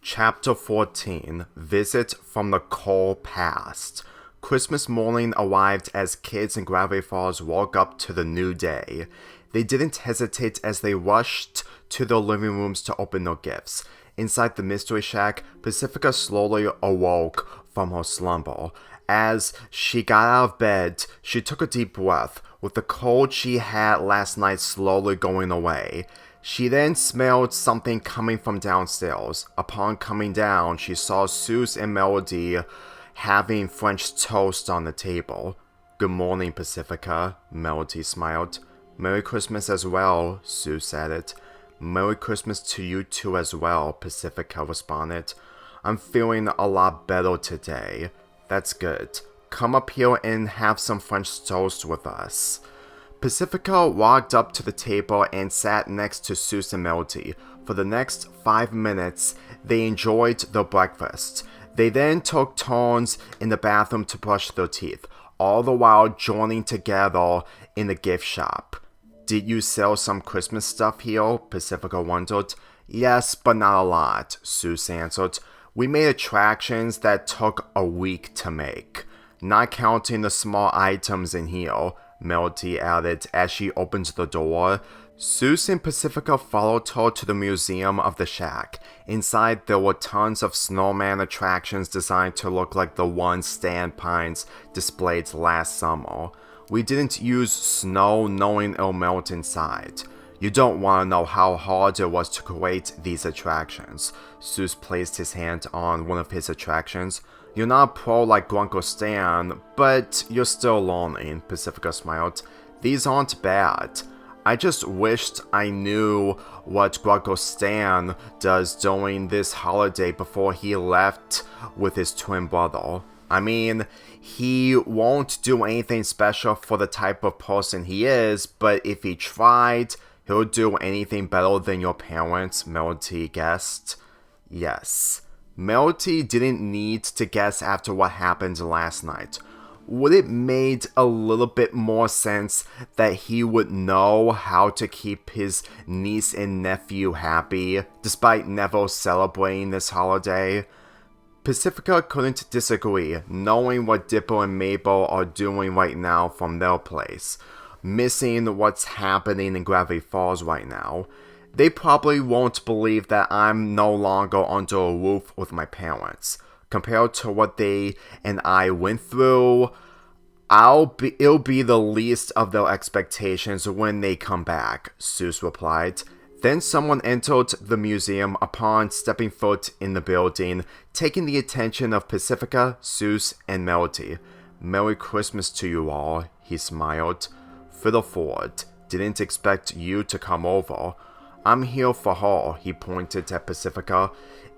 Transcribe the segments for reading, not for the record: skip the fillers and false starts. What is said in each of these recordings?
Chapter 14, Visit from the Cold Past. Christmas morning arrived as kids in Gravity Falls woke up to the new day. They didn't hesitate as they rushed to their living rooms to open their gifts. Inside the Mystery Shack, Pacifica slowly awoke from her slumber. As she got out of bed, she took a deep breath, with the cold she had last night slowly going away. She then smelled something coming from downstairs. Upon coming down, she saw Soos and Melody having French toast on the table. "Good morning, Pacifica," Melody smiled. "Merry Christmas as well," Soos added. "Merry Christmas to you too as well," Pacifica responded. "I'm feeling a lot better today." "That's good. Come up here and have some French toast with us." Pacifica walked up to the table and sat next to Soos and Melody. For the next 5 minutes, they enjoyed their breakfast. They then took turns in the bathroom to brush their teeth, all the while joining together in the gift shop. "Did you sell some Christmas stuff here?" Pacifica wondered. "Yes, but not a lot," Soos answered. "We made attractions that took a week to make. Not counting the small items in here," Melody added as she opened the door. Soos and Pacifica followed her to the museum of the shack. Inside, there were tons of snowman attractions designed to look like the ones Stan Pines displayed last summer. "We didn't use snow knowing it'll melt inside. You don't want to know how hard it was to create these attractions." Soos placed his hand on one of his attractions. "You're not a pro like Grunkle Stan, but you're still learning," Pacifica smiled. "These aren't bad. I just wished I knew what Grunkle Stan does during this holiday before he left with his twin brother. I mean, he won't do anything special for the type of person he is, but if he tried, he'll do anything better than your parents," Melody guessed. Yes. Melody didn't need to guess after what happened last night. Would it made a little bit more sense that he would know how to keep his niece and nephew happy, despite never celebrating this holiday? Pacifica couldn't disagree, knowing what Dipper and Mabel are doing right now from their place, missing what's happening in Gravity Falls right now. They probably won't believe that I'm no longer under a roof with my parents. Compared to what they and I went through, it'll be the least of their expectations when they come back, Soos replied. Then someone entered the museum upon stepping foot in the building, taking the attention of Pacifica, Soos, and Melody. "Merry Christmas to you all," he smiled. "Fiddleford, didn't expect you to come over." "I'm here for her," he pointed at Pacifica.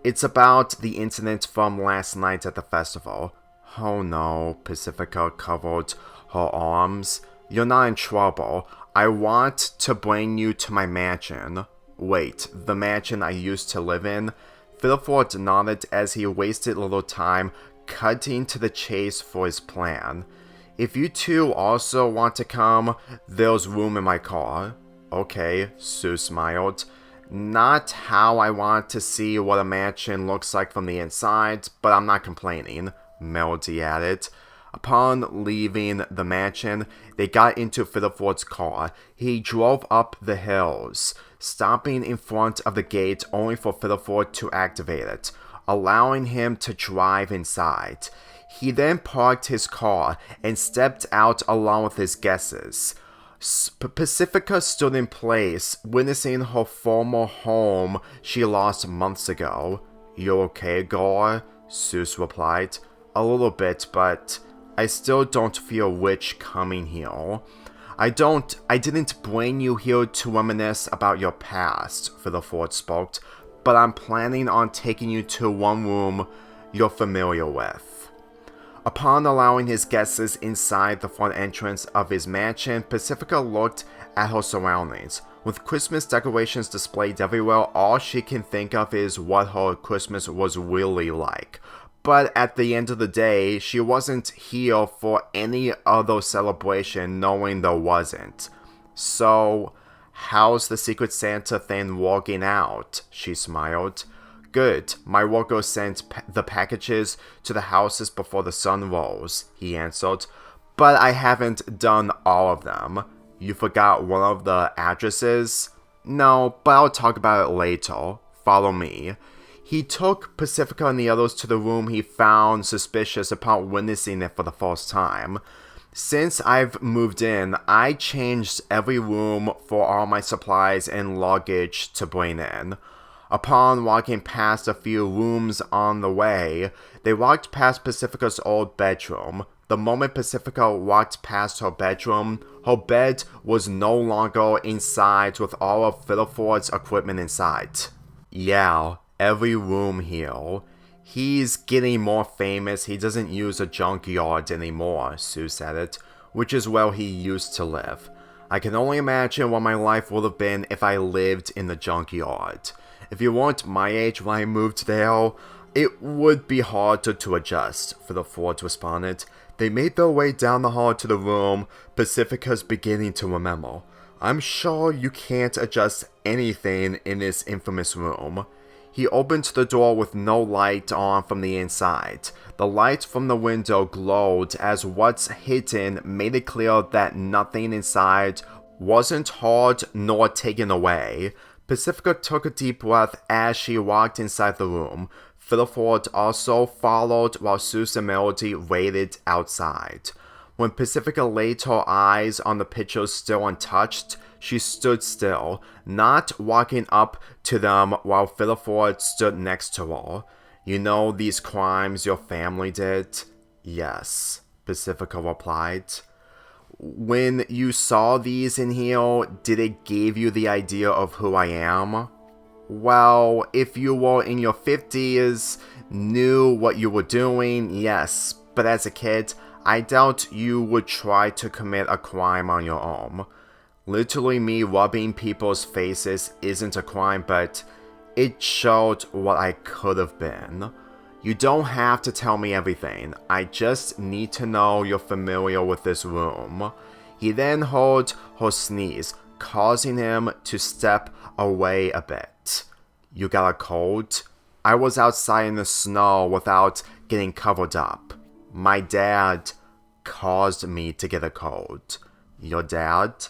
"It's about the incident from last night at the festival." "Oh no," Pacifica covered her arms. "You're not in trouble. I want to bring you to my mansion." "Wait, the mansion I used to live in?" Fiddleford nodded as he wasted little time cutting to the chase for his plan. "If you two also want to come, there's room in my car." "Okay," Soos smiled. "Not how I want to see what a mansion looks like from the inside, but I'm not complaining," Melody added. Upon leaving the mansion, they got into Fiddleford's car. He drove up the hills, stopping in front of the gate only for Fiddleford to activate it, allowing him to drive inside. He then parked his car and stepped out along with his guests. Pacifica stood in place, witnessing her former home she lost months ago. "You okay, girl?" Soos replied. "A little bit, but I still don't feel rich coming here." I didn't bring you here to reminisce about your past," Fiddleford spoke, "but I'm planning on taking you to one room you're familiar with." Upon allowing his guests inside the front entrance of his mansion, Pacifica looked at her surroundings. With Christmas decorations displayed everywhere, all she can think of is what her Christmas was really like. But at the end of the day, she wasn't here for any other celebration knowing there wasn't. "So, how's the Secret Santa thing working out?" she smiled. Good, my worker sent the packages to the houses before the sun rose, he answered. But I haven't done all of them. You forgot one of the addresses? No, but I'll talk about it later. Follow me. He took Pacifica and the others to the room he found suspicious upon witnessing it for the first time. Since I've moved in, I changed every room for all my supplies and luggage to bring in. Upon walking past a few rooms on the way, they walked past Pacifica's old bedroom. The moment Pacifica walked past her bedroom, her bed was no longer inside with all of Fiddleford's equipment inside. Yeah, every room here. He's getting more famous. He doesn't use a junkyard anymore, Soos said it, which is where he used to live. I can only imagine what my life would have been if I lived in the junkyard. If you weren't my age when I moved there, it would be harder to adjust, Fiddleford responded. They made their way down the hall to the room Pacifica's beginning to remember. I'm sure you can't adjust anything in this infamous room. He opened the door with no light on from the inside. The light from the window glowed as what's hidden made it clear that nothing inside wasn't hard nor taken away. Pacifica took a deep breath as she walked inside the room. Fiddleford also followed while Soos and Melody waited outside. When Pacifica laid her eyes on the pictures still untouched, she stood still, not walking up to them while Fiddleford stood next to her. You know these crimes your family did? Yes, Pacifica replied. When you saw these in here, did it give you the idea of who I am? Well, if you were in your 50s, knew what you were doing, yes, but as a kid, I doubt you would try to commit a crime on your own. Literally me rubbing people's faces isn't a crime, but it showed what I could have been. You don't have to tell me everything, I just need to know you're familiar with this room. He then heard her sneeze, causing him to step away a bit. You got a cold? I was outside in the snow without getting covered up. My dad caused me to get a cold. Your dad?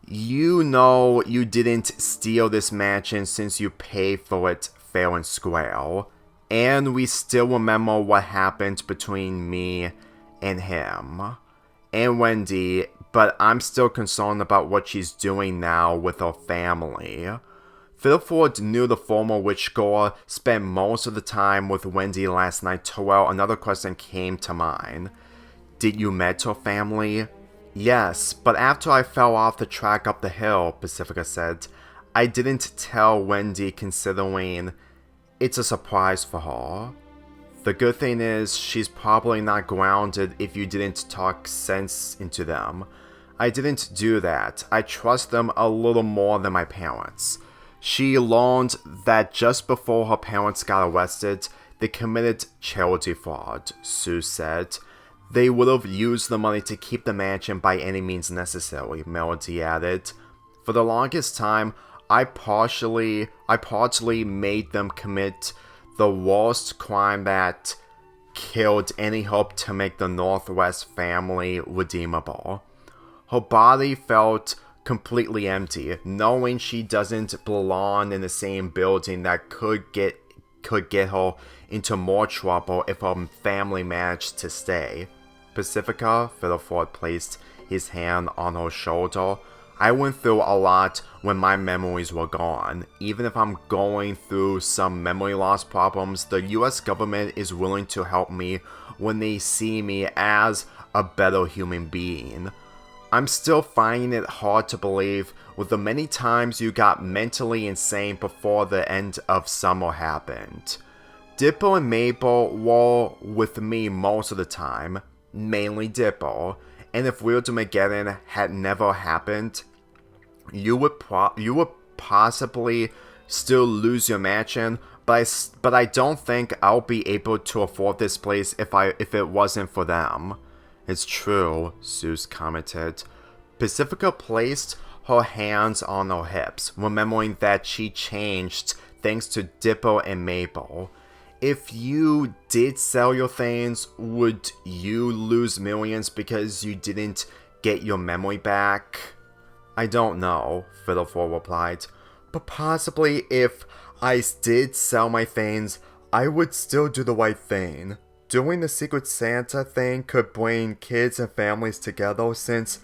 You know you didn't steal this mansion since you paid for it fair and square. And we still remember what happened between me and him. And Wendy, but I'm still concerned about what she's doing now with her family. Fiddleford knew the former witch girl spent most of the time with Wendy last night, well, another question came to mind. Did you meet her family? Yes, but after I fell off the track up the hill, Pacifica said. I didn't tell Wendy considering it's a surprise for her. The good thing is, she's probably not grounded if you didn't talk sense into them. I didn't do that. I trust them a little more than my parents. She learned that just before her parents got arrested, they committed charity fraud, Soos said. They would have used the money to keep the mansion by any means necessary, Melody added. For the longest time, I partially made them commit the worst crime that killed any hope to make the Northwest family redeemable. Her body felt completely empty, knowing she doesn't belong in the same building that could get her into more trouble if her family managed to stay. Pacifica, Fiddleford placed his hand on her shoulder. I went through a lot when my memories were gone. Even if I'm going through some memory loss problems, the US government is willing to help me when they see me as a better human being. I'm still finding it hard to believe with the many times you got mentally insane before the end of summer happened. Dipper and Mabel were with me most of the time, mainly Dipper, and if Wheeldermageddon had never happened, you would possibly still lose your mansion, but I don't think I'll be able to afford this place if it wasn't for them. It's true, Soos commented. Pacifica placed her hands on her hips, remembering that she changed thanks to Dippo and Mabel. If you did sell your things, would you lose millions because you didn't get your memory back? I don't know, Fiddleford replied. But possibly if I did sell my things, I would still do the right thing. Doing the Secret Santa thing could bring kids and families together since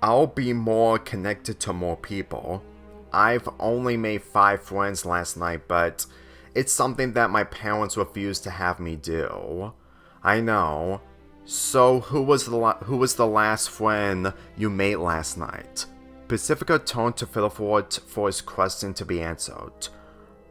I'll be more connected to more people. I've only made 5 friends last night, but it's something that my parents refused to have me do. I know. So who was the last friend you made last night? Pacifica turned to Fiddleford for his question to be answered.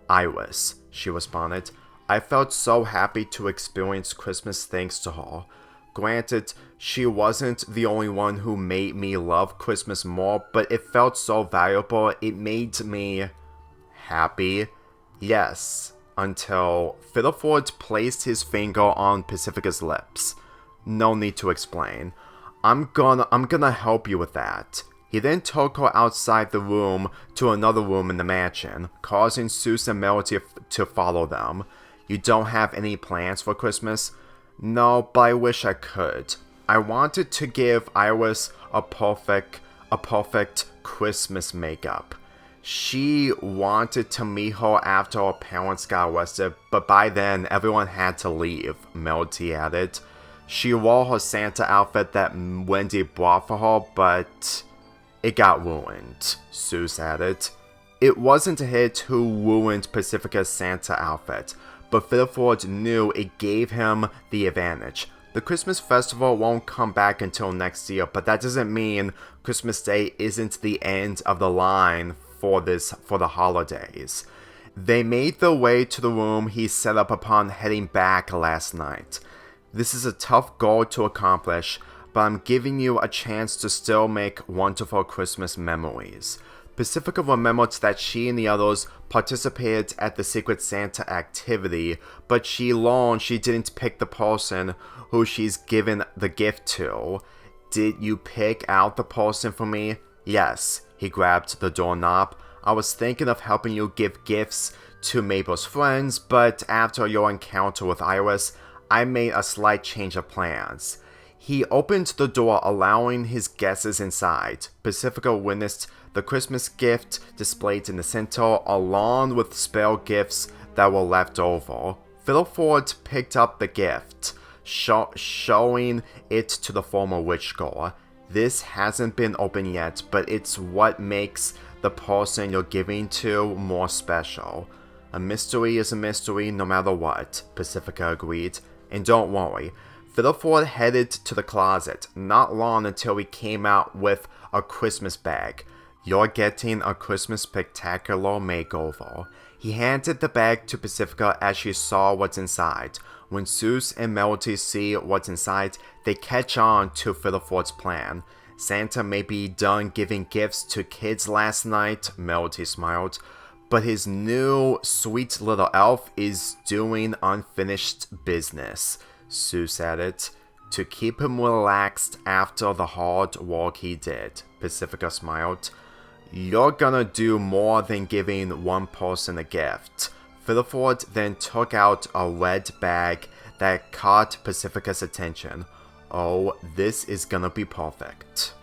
Iris, she responded. I felt so happy to experience Christmas thanks to her. Granted, she wasn't the only one who made me love Christmas more, but it felt so valuable it made me happy. Yes, until Fiddleford placed his finger on Pacifica's lips. No need to explain. I'm gonna help you with that. He then took her outside the room to another room in the mansion, causing Soos and Melody to follow them. You don't have any plans for Christmas? No, but I wish I could. I wanted to give Iris a perfect Christmas makeup. She wanted to meet her after her parents got arrested, but by then everyone had to leave, Melody added. She wore her Santa outfit that Wendy bought for her, but it got ruined, Soos added. It wasn't a hit who ruined Pacifica's Santa outfit, but Fiddleford knew it gave him the advantage. The Christmas festival won't come back until next year, but that doesn't mean Christmas Day isn't the end of the line for the holidays. They made their way to the room he set up upon heading back last night. This is a tough goal to accomplish, but I'm giving you a chance to still make wonderful Christmas memories. Pacifica remembered that she and the others participated at the Secret Santa activity, but she learned she didn't pick the person who she's given the gift to. Did you pick out the person for me? Yes, he grabbed the doorknob. I was thinking of helping you give gifts to Mabel's friends, but after your encounter with Iris, I made a slight change of plans. He opened the door, allowing his guests inside. Pacifica witnessed the Christmas gift displayed in the center, along with spare gifts that were left over. Fiddleford picked up the gift, showing it to the former witch girl. This hasn't been opened yet, but it's what makes the person you're giving to more special. A mystery is a mystery no matter what, Pacifica agreed. And don't worry, Fiddleford headed to the closet, not long until he came out with a Christmas bag. You're getting a Christmas spectacular makeover. He handed the bag to Pacifica as she saw what's inside. When Soos and Melody see what's inside, they catch on to Fiddleford's plan. Santa may be done giving gifts to kids last night, Melody smiled, but his new sweet little elf is doing unfinished business, Soos added, to keep him relaxed after the hard work he did, Pacifica smiled. You're gonna do more than giving one person a gift. Fiddleford then took out a red bag that caught Pacifica's attention. Oh, this is gonna be perfect.